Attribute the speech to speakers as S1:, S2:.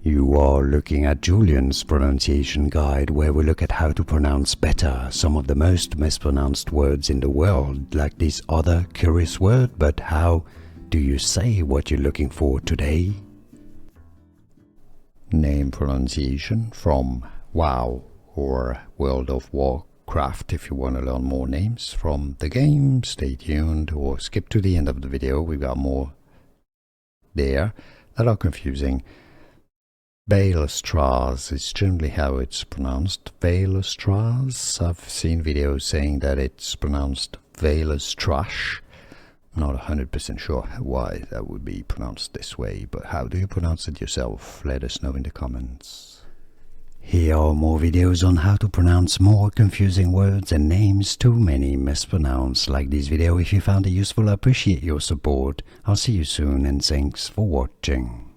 S1: You are looking at Julian's pronunciation guide, where we look at how to pronounce better some of the most mispronounced words in the world, like this other curious word. But how do you say what you're looking for today? Name pronunciation from WoW or World of Warcraft. If you want to learn more names from the game, stay tuned or skip to the end of the video. We've got more there that are confusing. Vaelastrasz is generally how it's pronounced. Vaelastrasz. I've seen videos saying that it's pronounced Vaelastrasz. I'm not 100% sure why that would be pronounced this way, but how do you pronounce it yourself? Let us know in the comments. Here are more videos on how to pronounce more confusing words and names too many mispronounced. Like this video if you found it useful. I appreciate your support. I'll see you soon and thanks for watching.